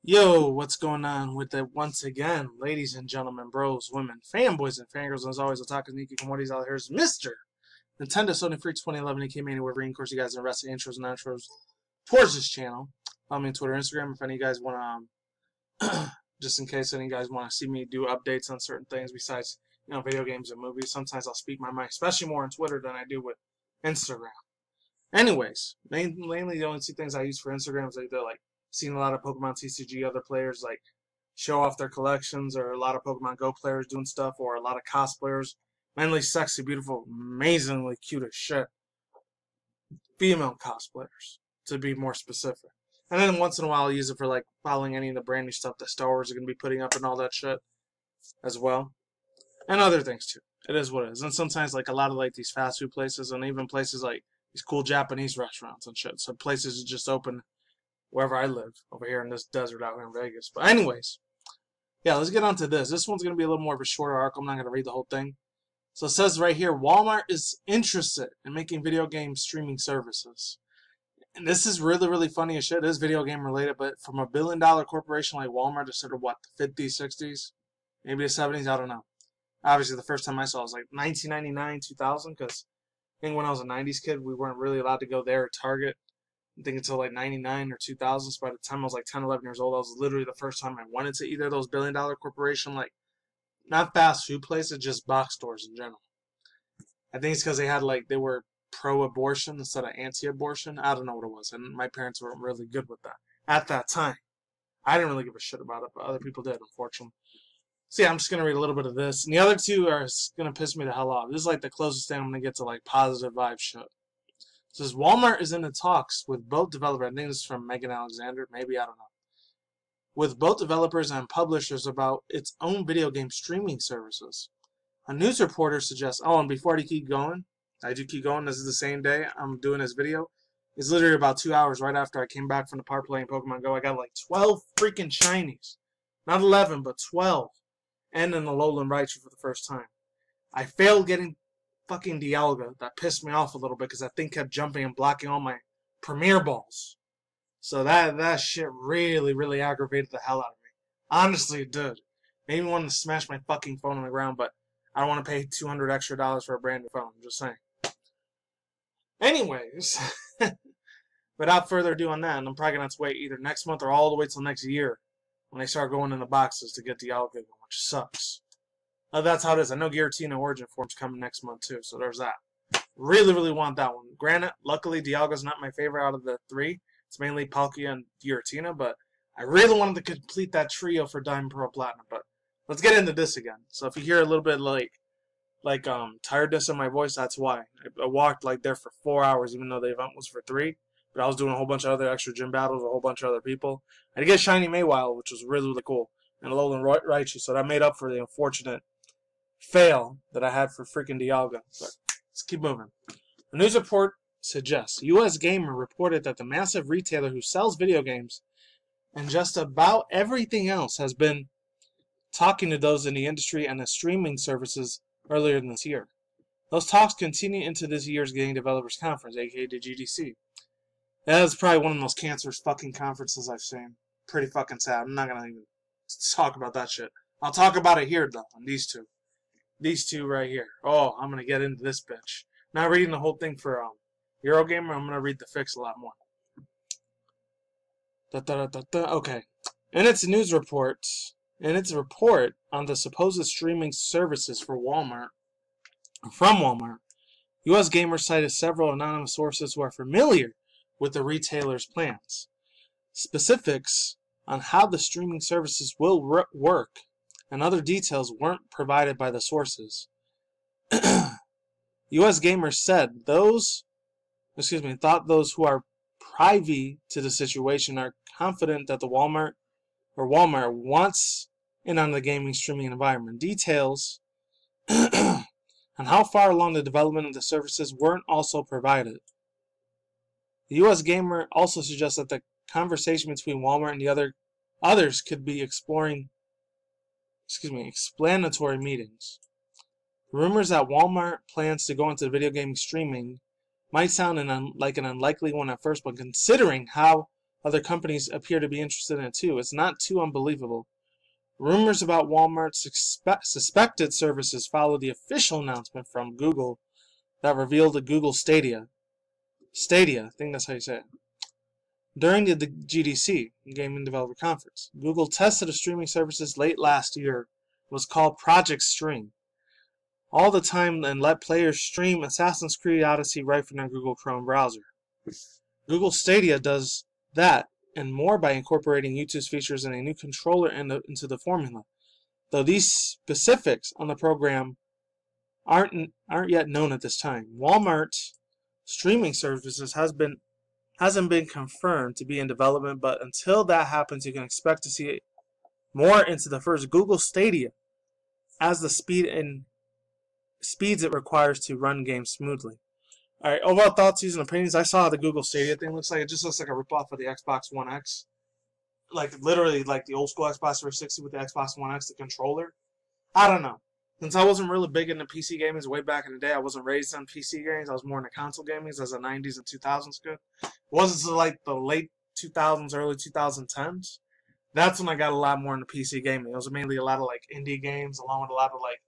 Yo, what's going on with it once again, ladies and gentlemen, bros, women, fanboys, and fangirls, and as always, otaku, hikikomori, out here is Mr. Nintendo Sony Free 2011. He came anywhere, of course, you guys, and the rest of the intros and outros towards this channel. Follow me on Twitter, Instagram, if any of you guys want to, just in case any of you guys want to see me do updates on certain things besides, video games and movies. Sometimes I'll speak my mind, especially more on Twitter than I do with Instagram. Anyways, mainly the only two things I use for Instagram is either like seen a lot of Pokemon TCG other players like show off their collections, or a lot of Pokemon Go players doing stuff, or a lot of cosplayers, mainly sexy, beautiful, amazingly cute as shit female cosplayers, to be more specific. And then once in a while I'll use it for like following any of the brand new stuff that Star Wars are going to be putting up and all that shit as well. And other things too. It is what it is. And sometimes like a lot of like these fast food places, and even places like these cool Japanese restaurants and shit. So places that just open wherever I live over here in this desert out here in Vegas. But anyways, yeah, let's get on to this. This one's going to be a little more of a shorter arc. I'm not going to read the whole thing. So it says right here, Walmart is interested in making video game streaming services. And this is really, really funny as shit. It is video game related, but from a billion-dollar corporation like Walmart to sort of what, the 50s, 60s, maybe the 70s, I don't know. Obviously, the first time I saw it was like 1999, 2000, because I think when I was a 90s kid, we weren't really allowed to go there at Target, I think, until like 99 or 2000. So by the time I was like 10, 11 years old, that was literally the first time I went into either of those billion-dollar corporation, like, not fast food places, just box stores in general. I think it's because they had like, they were pro-abortion instead of anti-abortion. I don't know what it was, and my parents weren't really good with that at that time. I didn't really give a shit about it, but other people did, unfortunately. So yeah, I'm just going to read a little bit of this. And the other two are going to piss me the hell off. This is like the closest thing I'm going to get to like positive vibe shit. It says, Walmart is in the talks with both developers. I think this is from Megan Alexander. Maybe, I don't know. With both developers and publishers about its own video game streaming services. A news reporter suggests, oh, and before I keep going, this is the same day I'm doing this video. It's literally about 2 hours right after I came back from the park playing Pokemon Go. I got like 12 freaking shinies. Not 11, but 12. And an Alolan Raichu for the first time. I failed getting fucking Dialga. That pissed me off a little bit because that thing kept jumping and blocking all my Premier Balls. So that shit really, really aggravated the hell out of me. Honestly, it did. Made me want to smash my fucking phone on the ground, but I don't want to pay $200 extra for a brand new phone. I'm just saying. Anyways, without further ado on that, and I'm probably going to have to wait either next month or all the way till next year when they start going in the boxes to get Dialga going, which sucks. That's how it is. I know Giratina Origin Form's coming next month too, so there's that. Really, really want that one. Granted, luckily Dialga's not my favorite out of the three. It's mainly Palkia and Giratina, but I really wanted to complete that trio for Diamond, Pearl, Platinum. But let's get into this again. So if you hear a little bit like tiredness in my voice, that's why. I walked like there for 4 hours, even though the event was for 3. But I was doing a whole bunch of other extra gym battles with a whole bunch of other people. I did get Shiny Maywile, which was really, really cool, and Alolan Raichu, so that made up for the unfortunate fail that I had for freaking Dialga. But let's keep moving. A news report suggests US Gamer reported that the massive retailer who sells video games and just about everything else has been talking to those in the industry and the streaming services earlier this year. Those talks continue into this year's Game Developers Conference, aka the GDC. That is probably one of the most cancerous fucking conferences I've seen. Pretty fucking sad. I'm not gonna even talk about that shit. I'll talk about it here though, on these two. These two right here. Oh, I'm gonna get into this bitch. Not reading the whole thing for Eurogamer, I'm gonna read the fix a lot more. Okay. In its report on the supposed streaming services for Walmart, from Walmart, US Gamer cited several anonymous sources who are familiar with the retailer's plans. Specifics on how the streaming services will work and other details weren't provided by the sources. US Gamer said thought those who are privy to the situation are confident that Walmart wants in on the gaming streaming environment. Details on how far along the development of the services weren't also provided. The US Gamer also suggests that the conversation between Walmart and the others could be explanatory meetings. Rumors that Walmart plans to go into video game streaming might sound like an unlikely one at first, but considering how other companies appear to be interested in it too. It's not too unbelievable. Rumors about Walmart's suspected services follow the official announcement from Google that revealed the Google Stadia. I think that's how you say it. During the GDC, Gaming Developer Conference, Google tested a streaming services late last year. It was called Project Stream. All the time and let players stream Assassin's Creed Odyssey right from their Google Chrome browser. Google Stadia does that and more by incorporating YouTube's features and a new controller into the formula. Though these specifics on the program aren't yet known at this time. Walmart's streaming services hasn't been confirmed to be in development, but until that happens, you can expect to see more into the first Google Stadia as the speeds it requires to run games smoothly. Alright, overall thoughts, views, and opinions. I saw how the Google Stadia thing looks like. It just looks like a ripoff of the Xbox One X. Like, literally, like the old school Xbox 360 with the Xbox One X, the controller. I don't know. Since I wasn't really big into PC gaming way back in the day, I wasn't raised on PC games. I was more into console gaming as the 90s and 2000s good. It wasn't until like the late 2000s, early 2010s. That's when I got a lot more into PC gaming. It was mainly a lot of like indie games, along with a lot of like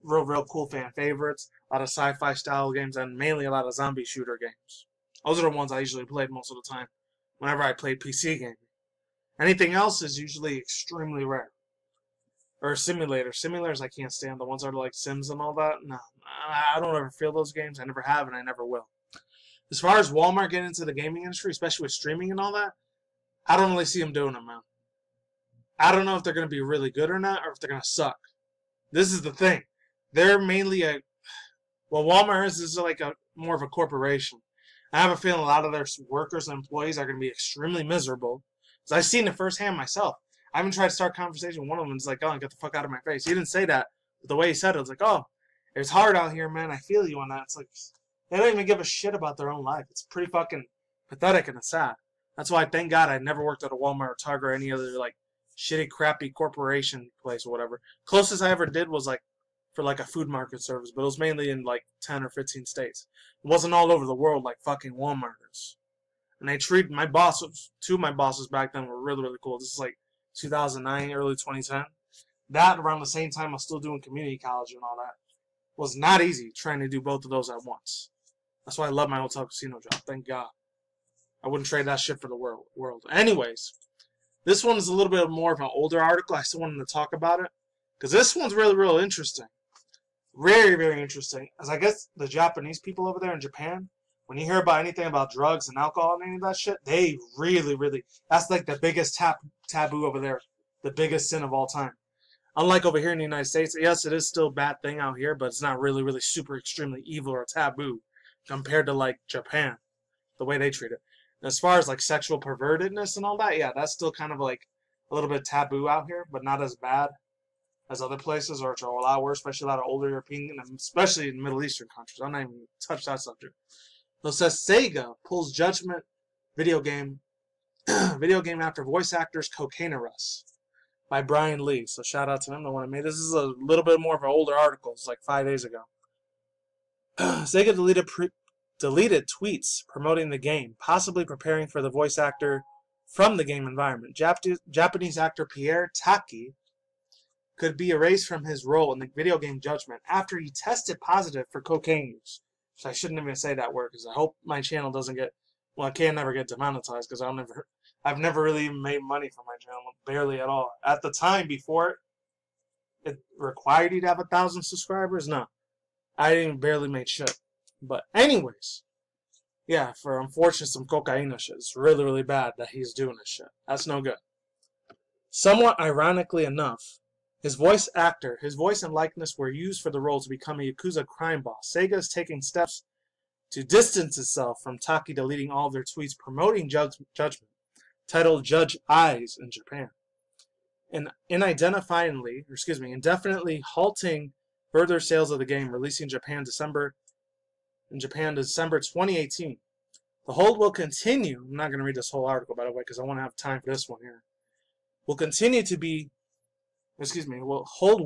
real cool fan favorites, a lot of sci-fi style games, and mainly a lot of zombie shooter games. Those are the ones I usually played most of the time whenever I played PC gaming. Anything else is usually extremely rare. Or simulators I can't stand. The ones that are like Sims and all that. No, I don't ever feel those games. I never have and I never will. As far as Walmart getting into the gaming industry, especially with streaming and all that, I don't really see them doing it, man. I don't know if they're going to be really good or not, or if they're going to suck. This is the thing. They're mainly Walmart is like more of a corporation. I have a feeling a lot of their workers and employees are going to be extremely miserable. Because I've seen it firsthand myself. I even tried to start a conversation with one of them. It's like, oh, get the fuck out of my face. He didn't say that, but the way he said it was like, oh, it's hard out here, man. I feel you on that. It's like, they don't even give a shit about their own life. It's pretty fucking pathetic and it's sad. That's why, thank God, I never worked at a Walmart or Target or any other, like, shitty, crappy corporation place or whatever. Closest I ever did was, like, for, like, a food market service, but it was mainly in, like, 10 or 15 states. It wasn't all over the world like fucking Walmart is. And they treated my bosses, two of my bosses back then were really, really cool. This is, like, 2009, early 2010. That, around the same time I was still doing community college and all that, was not easy trying to do both of those at once. That's why I love my hotel casino job. Thank God. I wouldn't trade that shit for the world. Anyways, this one is a little bit more of an older article. I still wanted to talk about it because this one's really, really interesting. Very, very interesting. As I guess the Japanese people over there in Japan, when you hear about anything about drugs and alcohol and any of that shit, they really, really, that's like the biggest taboo over there. The biggest sin of all time. Unlike over here in the United States, yes, it is still a bad thing out here, but it's not really, really super extremely evil or taboo compared to like Japan, the way they treat it. And as far as like sexual pervertedness and all that, yeah, that's still kind of like a little bit taboo out here, but not as bad as other places, or it's a lot worse, especially a lot of older European, and especially in Middle Eastern countries. I'm not even going to touch that subject. So it says Sega pulls Judgment video game after voice actor's cocaine arrest by Brian Lee. So shout out to him, the one I made. This is a little bit more of an older article. It's like 5 days ago. Sega deleted tweets promoting the game, possibly preparing for the voice actor from the game environment. Japanese actor Pierre Taki could be erased from his role in the video game Judgment after he tested positive for cocaine use. So I shouldn't even say that word because I hope my channel doesn't get, well, I can never get demonetized because I've never really even made money from my channel, barely at all. At the time before it required you to have 1,000 subscribers, no, I didn't barely make shit. But anyways, yeah, for unfortunately some cocaine shit, it's really, really bad that he's doing this shit. That's no good. Somewhat ironically enough, his voice and likeness were used for the role to become a Yakuza crime boss. Sega is taking steps to distance itself from Taki, deleting all of their tweets promoting Judgment, titled Judge Eyes in Japan, and indefinitely halting further sales of the game, releasing December 2018. The hold will continue. I'm not going to read this whole article, by the way, because I want to have time for this one here. Hold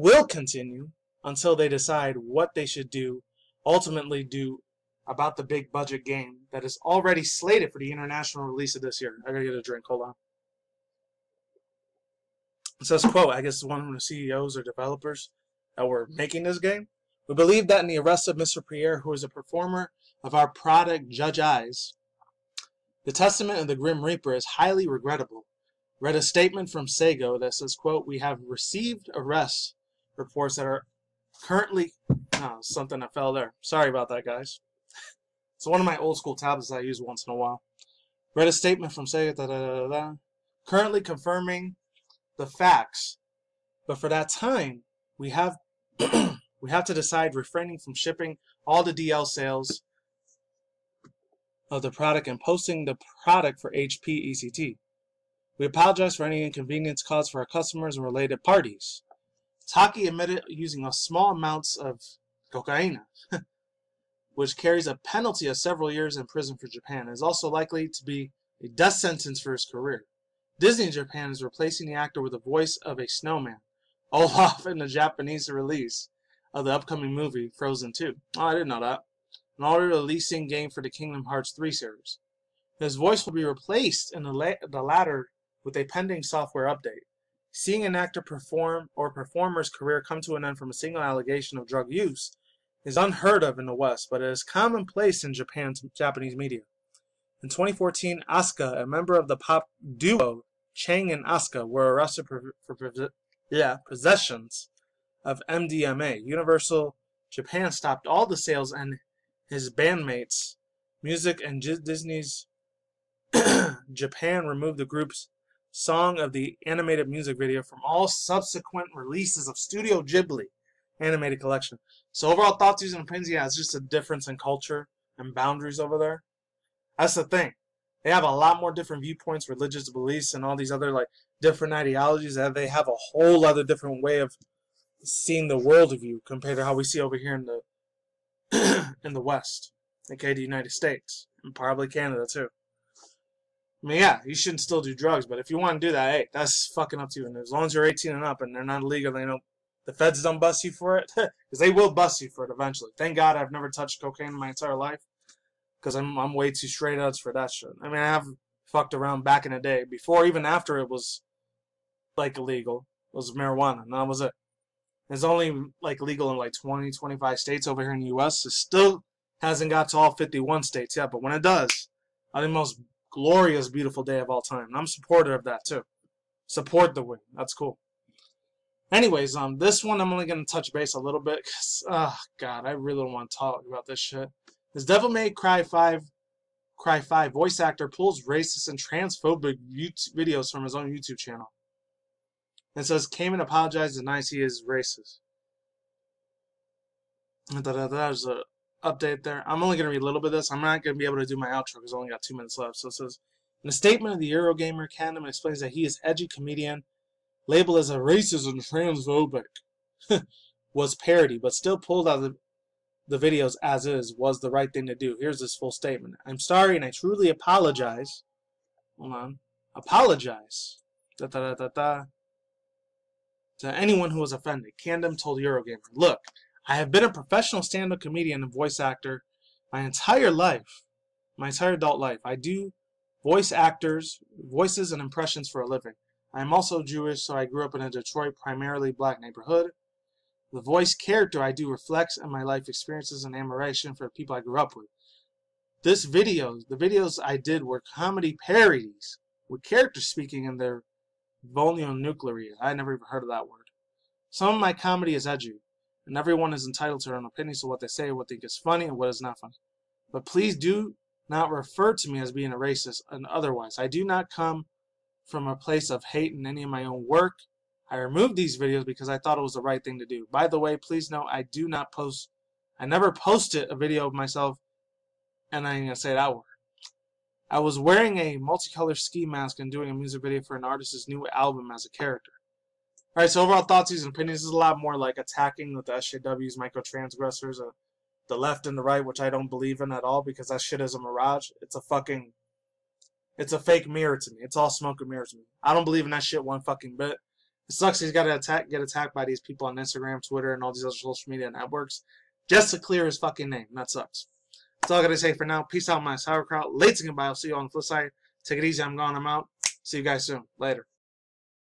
will continue until they decide what they should ultimately do about the big budget game that is already slated for the international release of this year. I gotta get a drink, hold on. It says, quote, I guess it's one of the CEOs or developers that were making this game. We believe that in the arrest of Mr. Pierre, who is a performer of our product, Judge Eyes, the testament of the Grim Reaper is highly regrettable. Read a statement from Sego that says, quote, we have received arrest reports that are currently... Oh, something that fell there. Sorry about that, guys. It's one of my old school tablets I use once in a while. Read a statement from Sego, currently confirming the facts. But for that time, we have to decide refraining from shipping all the DL sales of the product and posting the product for HP ECT. We apologize for any inconvenience caused for our customers and related parties. Taki admitted using a small amounts of cocaine, which carries a penalty of several years in prison for Japan. It is also likely to be a death sentence for his career. Disney Japan is replacing the actor with the voice of a snowman, Olaf, in the Japanese release of the upcoming movie Frozen 2. Oh, I didn't know that. An already releasing game for the Kingdom Hearts 3 series. His voice will be replaced in the latter with a pending software update. Seeing an actor perform or performer's career come to an end from a single allegation of drug use is unheard of in the West, but it is commonplace in Japanese media. In 2014, Asuka, a member of the pop duo Chang and Asuka, were arrested for possessions of MDMA. Universal Japan stopped all the sales, and his bandmates, Music and Disney's Japan removed the group's song of the animated music video from all subsequent releases of Studio Ghibli animated collection. So overall thoughts, views, and opinions, yeah, it's just a difference in culture and boundaries over there. That's the thing. They have a lot more different viewpoints, religious beliefs, and all these other like different ideologies. That they have a whole other different way of seeing the world view compared to how we see over here in the in the West, aka the United States, and probably Canada too. I mean, yeah, you shouldn't still do drugs, but if you want to do that, hey, that's fucking up to you. And as long as you're 18 and up and they're not illegal, they don't, the feds don't bust you for it, because they will bust you for it eventually. Thank God I've never touched cocaine in my entire life, because I'm way too straight edge for that shit. I mean, I have fucked around back in the day, before, even after it was, like, illegal. It was marijuana, and that was it. It's only, like, legal in, like, 20, 25 states over here in the U.S. It still hasn't got to all 51 states yet, but when it does, I think most glorious, beautiful day of all time. And I'm supportive of that, too. Support the win. That's cool. Anyways, this one I'm only going to touch base a little bit, because, oh, God, I really don't want to talk about this shit. This Devil May Cry 5 voice actor pulls racist and transphobic videos from his own YouTube channel. And says, came and apologized, denies he is racist. There's an update there. I'm only going to read a little bit of this. I'm not going to be able to do my outro because I only got 2 minutes left. So it says, in a statement of the Eurogamer canon, explains that he is edgy comedian, labeled as a racist and transphobic, was parody, but still pulled out of the videos as is, was the right thing to do. Here's his full statement. I'm sorry and I truly apologize. Hold on. Apologize. To anyone who was offended. Candom told Eurogamer, look, I have been a professional stand-up comedian and voice actor my entire life. My entire adult life. I do voices and impressions for a living. I am also Jewish, so I grew up in a Detroit, primarily black neighborhood. The voice character I do reflects on my life experiences and admiration for the people I grew up with. The videos I did were comedy parodies, with characters speaking in their nuclear. I never even heard of that word. Some of my comedy is edgy, and everyone is entitled to their own opinion, so what they say, what they think is funny, and what is not funny. But please do not refer to me as being a racist and otherwise. I do not come from a place of hate in any of my own work. I removed these videos because I thought it was the right thing to do. By the way, please know I never posted a video of myself, and I ain't gonna say that word. I was wearing a multicolored ski mask and doing a music video for an artist's new album as a character. Alright, so overall thoughts, views, and opinions is a lot more like attacking with the SJWs, microtransgressors, the left and the right, which I don't believe in at all because that shit is a mirage. It's a fake mirror to me. It's all smoke and mirrors to me. I don't believe in that shit one fucking bit. It sucks he's got to get attacked by these people on Instagram, Twitter, and all these other social media networks just to clear his fucking name. That sucks. That's all I got to say for now. Peace out, my sauerkraut. Lates and goodbye. I'll see you on the flip side. Take it easy. I'm gone. I'm out. See you guys soon. Later.